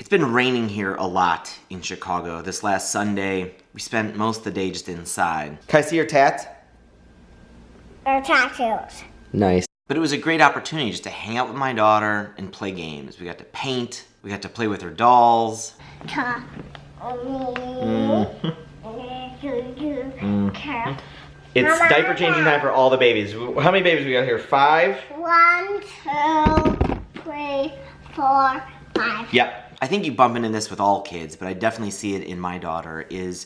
It's been raining here a lot in Chicago. This last Sunday, we spent most of the day just inside. Can I see your tats? They're tattoos. Nice. But it was a great opportunity just to hang out with my daughter and play games. We got to paint, we got to play with her dolls. It's diaper changing time for all the babies. How many babies we got here? 5? 1, 2, 3, 4, 5. Yep. I think you bump into this with all kids, but I definitely see it in my daughter, is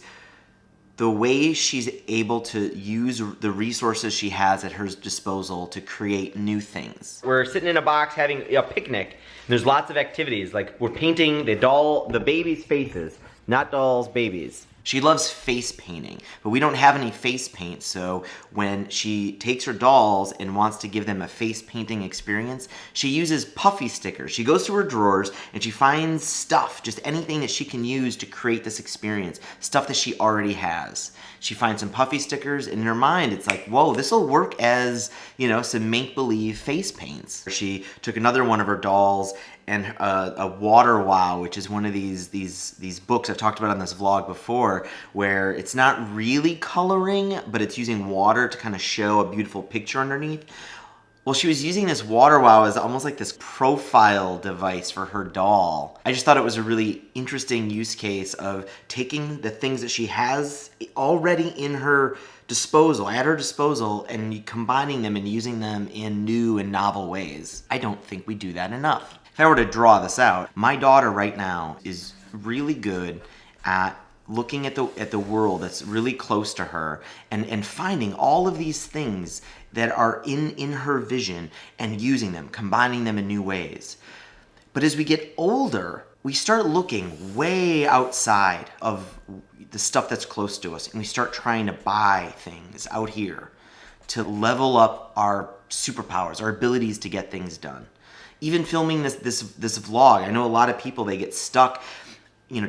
the way she's able to use the resources she has at her disposal to create new things. We're sitting in a box having a picnic, and there's lots of activities. Like, we're painting the babies' faces, not dolls, babies. She loves face painting, but we don't have any face paint, so when she takes her dolls and wants to give them a face painting experience, she uses puffy stickers. She goes to her drawers and she finds stuff, just anything that she can use to create this experience, stuff that she already has. She finds some puffy stickers, and in her mind it's like, whoa, this will work as, some make-believe face paints. She took another one of her dolls and a water wow, which is one of these books I've talked about on this vlog before, where it's not really coloring, but it's using water to kind of show a beautiful picture underneath. Well, she was using this water wow as almost like this profile device for her doll. I just thought it was a really interesting use case of taking the things that she has already in her disposal, at her disposal, and combining them and using them in new and novel ways. I don't think we do that enough. If I were to draw this out, my daughter right now is really good at looking at the world that's really close to her and finding all of these things that are in her vision and using them, combining them in new ways. But as we get older, we start looking way outside of the stuff that's close to us, and we start trying to buy things out here to level up our superpowers, our abilities to get things done. Even filming this vlog, I know a lot of people, they get stuck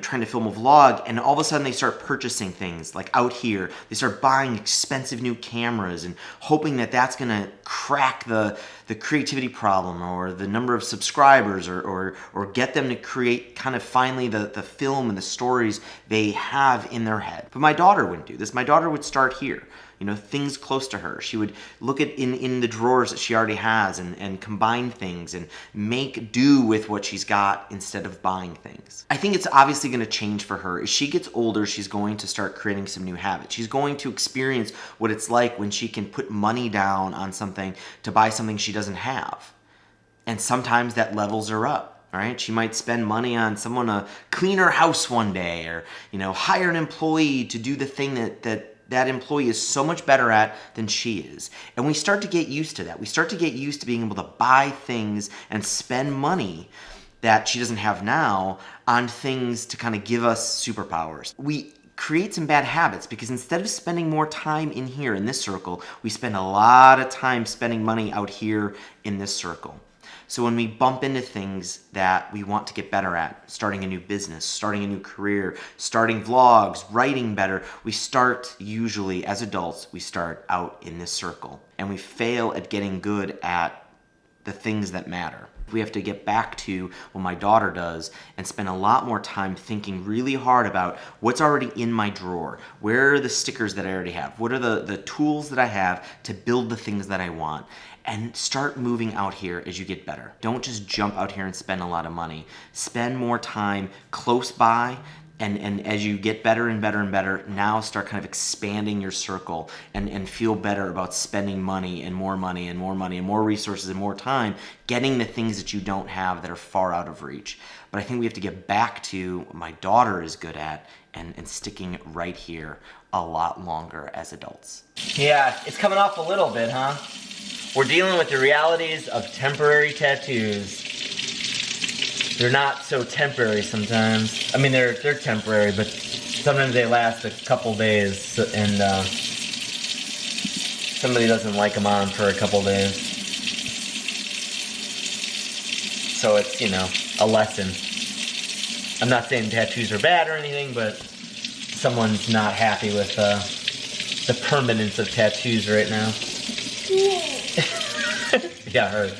trying to film a vlog, and all of a sudden they start purchasing things like out here. They start buying expensive new cameras and hoping that that's gonna crack the creativity problem or the number of subscribers or get them to create kind of finally the film and the stories they have in their head. But my daughter wouldn't do this. My daughter would start here. Things close to her. She would look at in the drawers that she already has and combine things and make do with what she's got instead of buying things. I think it's obviously going to change for her. As she gets older, she's going to start creating some new habits. She's going to experience what it's like when she can put money down on something to buy something she doesn't have. And sometimes that levels her up. All right, she might spend money on someone to clean her house one day, or hire an employee to do the thing that employee is so much better at than she is. And we start to get used to that. We start to get used to being able to buy things and spend money that she doesn't have now on things to kind of give us superpowers. We create some bad habits because instead of spending more time in here in this circle, we spend a lot of time spending money out here in this circle. So when we bump into things that we want to get better at, starting a new business, starting a new career, starting vlogs, writing better, we start usually, as adults, we start out in this circle. And we fail at getting good at the things that matter. We have to get back to what my daughter does and spend a lot more time thinking really hard about what's already in my drawer. Where are the stickers that I already have? What are the tools that I have to build the things that I want? And start moving out here as you get better. Don't just jump out here and spend a lot of money. Spend more time close by, and as you get better and better and better, now start kind of expanding your circle and feel better about spending money and more money and more money and more resources and more time getting the things that you don't have that are far out of reach. But I think we have to get back to what my daughter is good at and sticking right here a lot longer as adults. Yeah, it's coming off a little bit, huh? We're dealing with the realities of temporary tattoos. They're not so temporary sometimes. I mean, they're temporary, but sometimes they last a couple days, and somebody doesn't like them on for a couple days. So it's, a lesson. I'm not saying tattoos are bad or anything, but someone's not happy with the permanence of tattoos right now. Yeah, her.